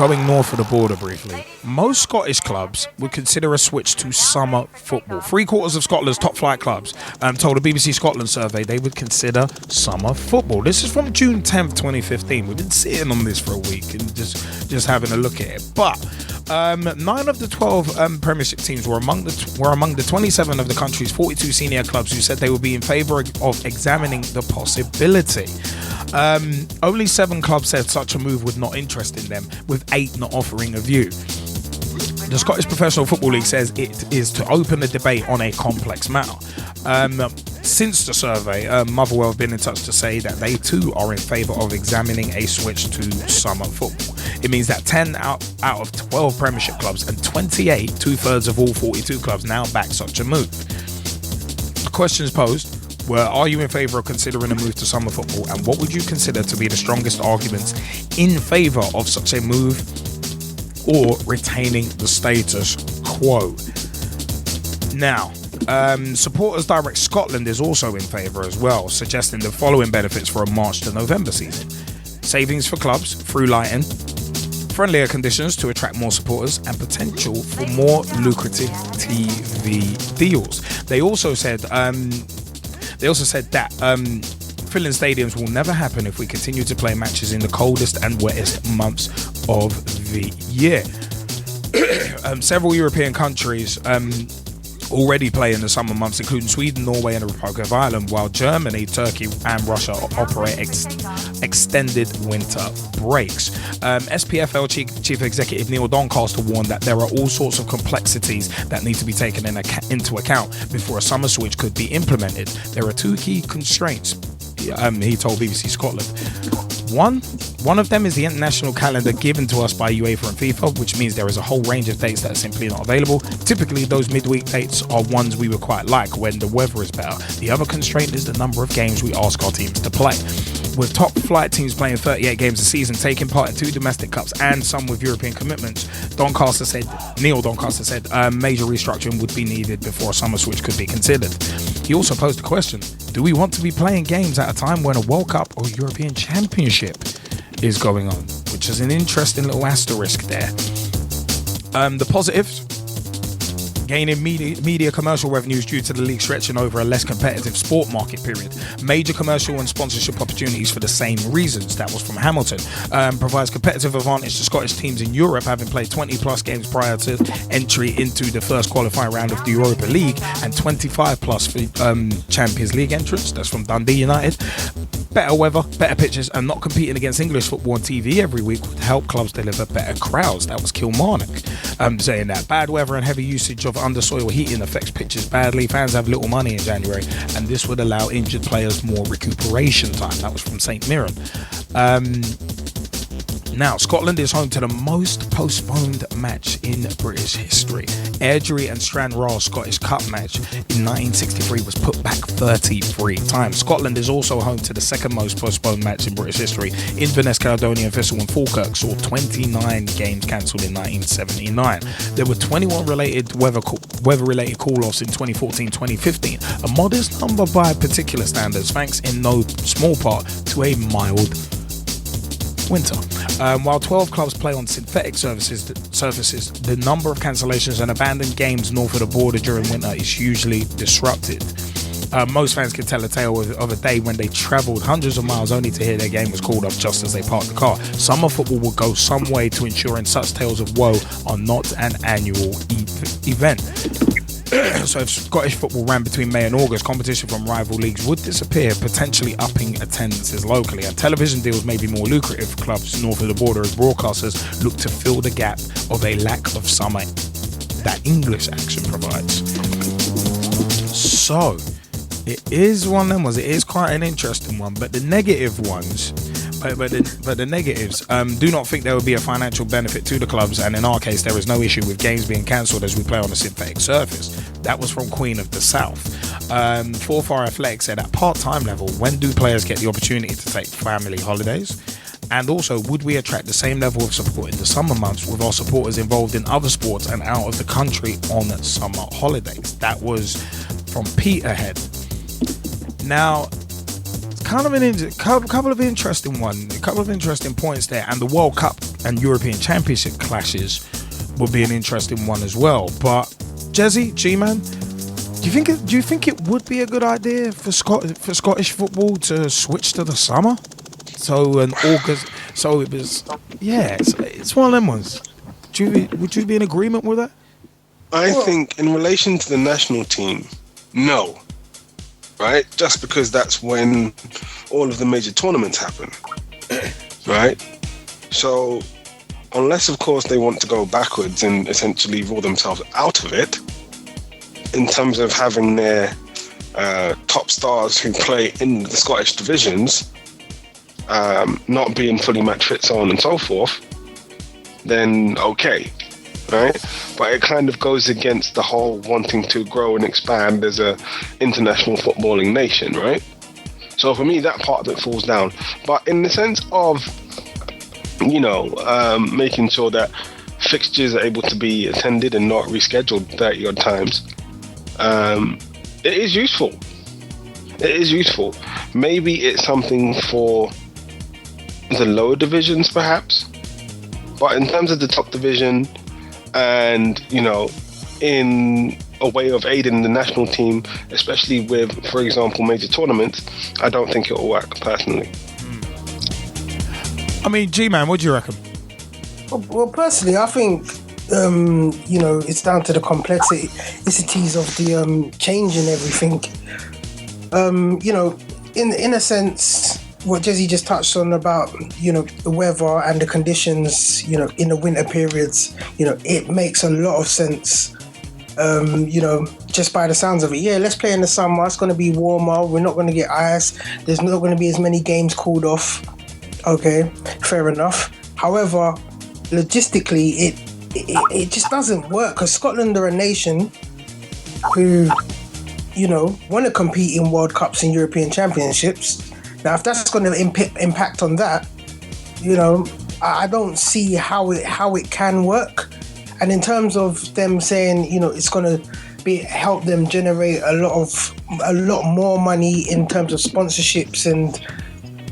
going north of the border briefly, most Scottish clubs would consider a switch to summer football. 3/4 of Scotland's top flight clubs told a BBC Scotland survey they would consider summer football. This is from June 10th, 2015. We've been sitting on this for a week and just having a look at it. But 9 of the 12 Premiership teams were among the 27 of the country's 42 senior clubs who said they would be in favour of examining the possibility. Only 7 clubs said such a move would not interest in them, with 8 not offering a view. The Scottish Professional Football League says it is to open a debate on a complex matter. Since the survey, Motherwell have been in touch to say that they too are in favour of examining a switch to summer football. It means that 10 out of 12 Premiership clubs and 28, 2/3 of all 42 clubs, now back such a move. The questions posed were, are you in favour of considering a move to summer football, and what would you consider to be the strongest arguments in favour of such a move or retaining the status quo? Now, Supporters Direct Scotland is also in favour as well, suggesting the following benefits for a March to November season: savings for clubs through lighting, friendlier conditions to attract more supporters, and potential for more lucrative TV deals. They also said that filling stadiums will never happen if we continue to play matches in the coldest and wettest months of the year. Several European countries already play in the summer months, including Sweden, Norway and the Republic of Ireland, while Germany, Turkey and Russia operate extended winter breaks. SPFL Chief Executive Neil Doncaster warned that there are all sorts of complexities that need to be taken into account before a summer switch could be implemented. There are 2 key constraints, he told BBC Scotland. One of them is the international calendar given to us by UEFA and FIFA, which means there is a whole range of dates that are simply not available. Typically, those midweek dates are ones we would quite like when the weather is better. The other constraint is the number of games we ask our teams to play. With top flight teams playing 38 games a season, taking part in 2 domestic cups and some with European commitments, Neil Doncaster said major restructuring would be needed before a summer switch could be considered. He also posed the question, do we want to be playing games at a time when a World Cup or European Championship is going on? Which is an interesting little asterisk there. The positives: gaining media commercial revenues due to the league stretching over a less competitive sport market period. Major commercial and sponsorship opportunities for the same reasons. That was from Hamilton. Provides competitive advantage to Scottish teams in Europe, having played 20 plus games prior to entry into the first qualifying round of the Europa League, and 25 plus for Champions League entrants. That's from Dundee United. Better weather, better pitches, and not competing against English football on TV every week would help clubs deliver better crowds. That was Kilmarnock saying that. Bad weather and heavy usage of undersoil heating affects pitches badly. Fans have little money in January, and this would allow injured players more recuperation time. That was from St Mirren. Now, Scotland is home to the most postponed match in British history. Airdrie and Stranraer Scottish Cup match in 1963 was put back 33 times. Scotland is also home to the second most postponed match in British history. Inverness, Caledonian Thistle and Falkirk saw 29 games cancelled in 1979. There were 21 weather-related call-offs in 2014-2015, a modest number by particular standards, thanks in no small part to a mild winter. While 12 clubs play on synthetic surfaces, the number of cancellations and abandoned games north of the border during winter is hugely disrupted. Most fans can tell a tale of a day when they travelled hundreds of miles only to hear their game was called off just as they parked the car. Summer football will go some way to ensuring such tales of woe are not an annual event. So if Scottish football ran between May and August, competition from rival leagues would disappear, potentially upping attendances locally, and television deals may be more lucrative for clubs north of the border as broadcasters look to fill the gap of a lack of summer that English action provides. So it is one of them ones. It is quite an interesting one, but the negative ones, but the negatives, do not think there will be a financial benefit to the clubs, and in our case there is no issue with games being cancelled as we play on a synthetic surface. That was from Queen of the South. Forfar Athletic said at part-time level, when do players get the opportunity to take family holidays? And also, would we attract the same level of support in the summer months with our supporters involved in other sports and out of the country on summer holidays? That was from Peterhead. Now, it's couple of interesting points there, and the World Cup and European Championship clashes would be an interesting one as well. But Gezzie, Gman, do you think it would be a good idea for Scottish football to switch to the summer? So in August, so it was, yeah, it's one of them ones. Would you be in agreement with that? I think in relation to the national team, no. Right? Just because that's when all of the major tournaments happen. Right? So, unless, of course, they want to go backwards and essentially rule themselves out of it, in terms of having their top stars who play in the Scottish divisions not being fully match fit, so on and so forth, then okay. Right, but it kind of goes against the whole wanting to grow and expand as a international footballing nation, right? So for me, that part of it falls down. But in the sense of, making sure that fixtures are able to be attended and not rescheduled 30 odd times, it is useful. It is useful. Maybe it's something for the lower divisions, perhaps. But in terms of the top division, and in a way of aiding the national team, especially with, for example, major tournaments, I don't think it will work personally. I mean, G-Man, what do you reckon? Well, personally, I think it's down to the complexities of the change and everything. In a sense, what Gezzie just touched on about, the weather and the conditions, in the winter periods, it makes a lot of sense. Just by the sounds of it. Yeah, let's play in the summer. It's going to be warmer. We're not going to get ice. There's not going to be as many games called off. Okay, fair enough. However, logistically, it just doesn't work, because Scotland are a nation who, want to compete in World Cups and European Championships. Now, if that's going to impact on that, I don't see how it can work. And in terms of them saying, it's going to help them generate a lot more money in terms of sponsorships and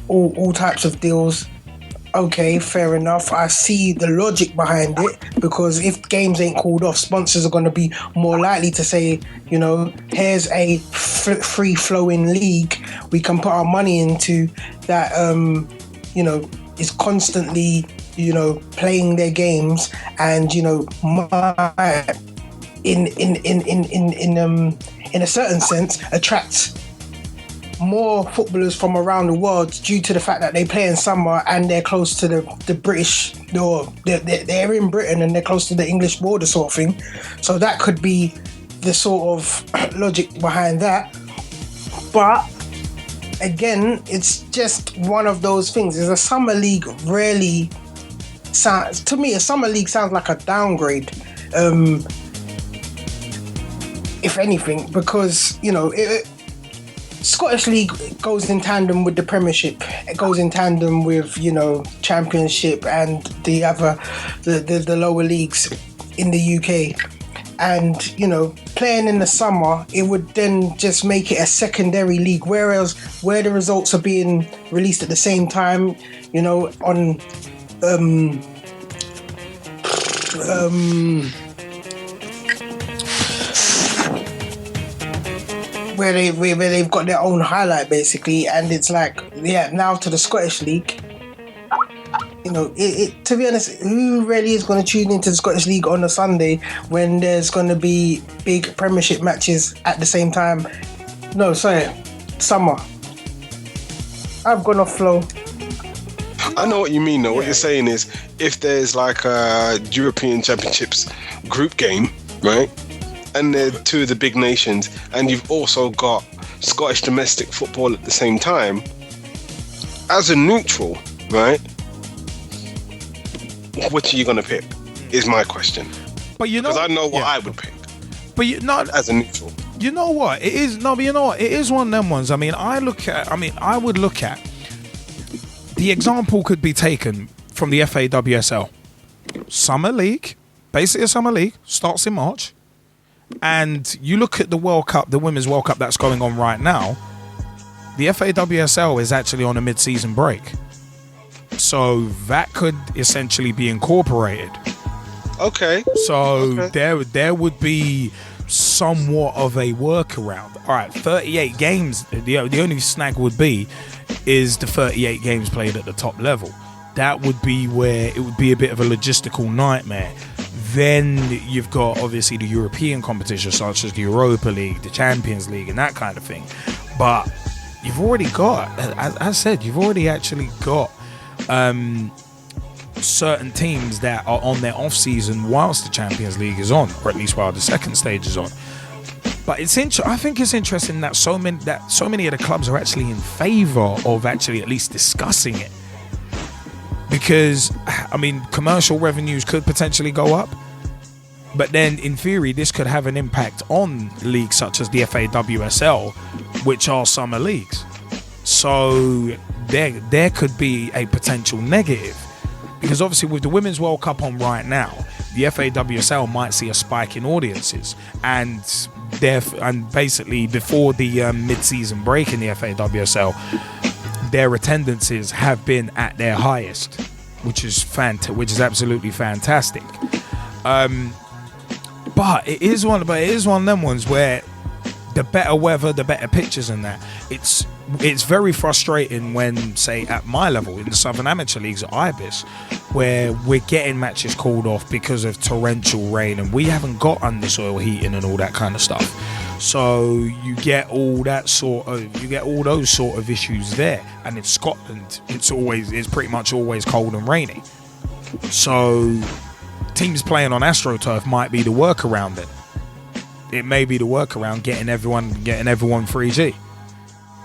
all types of deals. Okay, fair enough. I see the logic behind it, because if games ain't called off, sponsors are going to be more likely to say, here's a free-flowing league we can put our money into that, is constantly, playing their games, and might, in a certain sense, attract more footballers from around the world, due to the fact that they play in summer and they're close to the British, or they're in Britain and they're close to the English border, sort of thing. So that could be the sort of logic behind that. But again, it's just one of those things. Is a summer league really sounds to me? A summer league sounds like a downgrade, if anything, because Scottish League goes in tandem with the Premiership. It goes in tandem with, Championship and the lower leagues in the UK. And, playing in the summer, it would then just make it a secondary league. Whereas where the results are being released at the same time, on where they've got their own highlight, basically, and it's like, now to the Scottish League. To be honest, who really is going to tune into the Scottish League on a Sunday when there's going to be big Premiership matches at the same time? No, sorry, summer. I've gone off flow. I know what you mean, though. Yeah. What you're saying is, if there's like a European Championships group game, right? And they're two of the big nations, and you've also got Scottish domestic football at the same time, as a neutral, right? Which are you going to pick, is my question. But because I know what I would pick. But as a neutral. You know what? It is it is one of them ones. I would look at the example could be taken from the FAWSL. Summer League, basically a summer league, starts in March. And you look at the World Cup, the Women's World Cup that's going on right now, the FAWSL is actually on a mid-season break. So that could essentially be incorporated. Okay. So there would be somewhat of a workaround. All right, 38 games. The only snag would be is the 38 games played at the top level. That would be where it would be a bit of a logistical nightmare. Then you've got obviously the European competition such as the Europa League, the Champions League, and that kind of thing. But you've already got, as I said, you've already actually got certain teams that are on their off season whilst the Champions League is on, or at least while the second stage is on. But I think it's interesting that so many of the clubs are actually in favour of actually at least discussing it, because I mean commercial revenues could potentially go up, but then in theory this could have an impact on leagues such as the FAWSL, which are summer leagues. So there could be a potential negative. Because obviously with the Women's World Cup on right now, the FAWSL might see a spike in audiences, and basically before the mid-season break in the FAWSL, their attendances have been at their highest, which is absolutely fantastic. But it is one of them ones where the better weather, the better pitches, and that it's very frustrating when, say, at my level in the Southern Amateur Leagues at IBIS, where we're getting matches called off because of torrential rain and we haven't got undersoil heating and all that kind of stuff. So you get all those sort of issues there. And in Scotland, it's pretty much always cold and rainy. So teams playing on AstroTurf might be the workaround then. It may be the workaround, getting everyone 3G.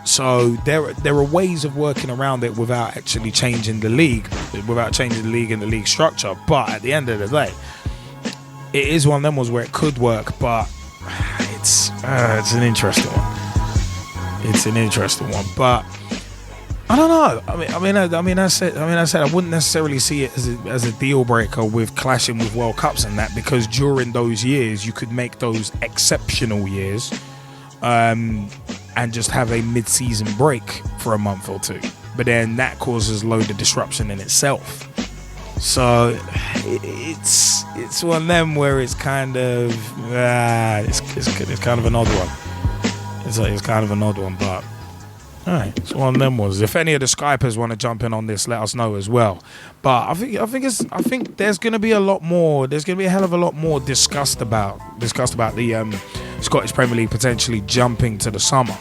So there are ways of working around it without actually changing the league and the league structure. But at the end of the day, it is one of them ones where it could work, but it's an interesting one. It's an interesting one, but I don't know. I said I wouldn't necessarily see it as a deal breaker with clashing with World Cups and that, because during those years you could make those exceptional years, and just have a mid-season break for a month or two. But then that causes a load of disruption in itself. So it's one of them where it's kind of it's kind of an odd one. It's kind of an odd one, but all right, it's one of them ones. If any of the Skypers want to jump in on this, let us know as well. But I think there's going to be a lot more. There's going to be a hell of a lot more discussed about the Scottish Premier League potentially jumping to the summer.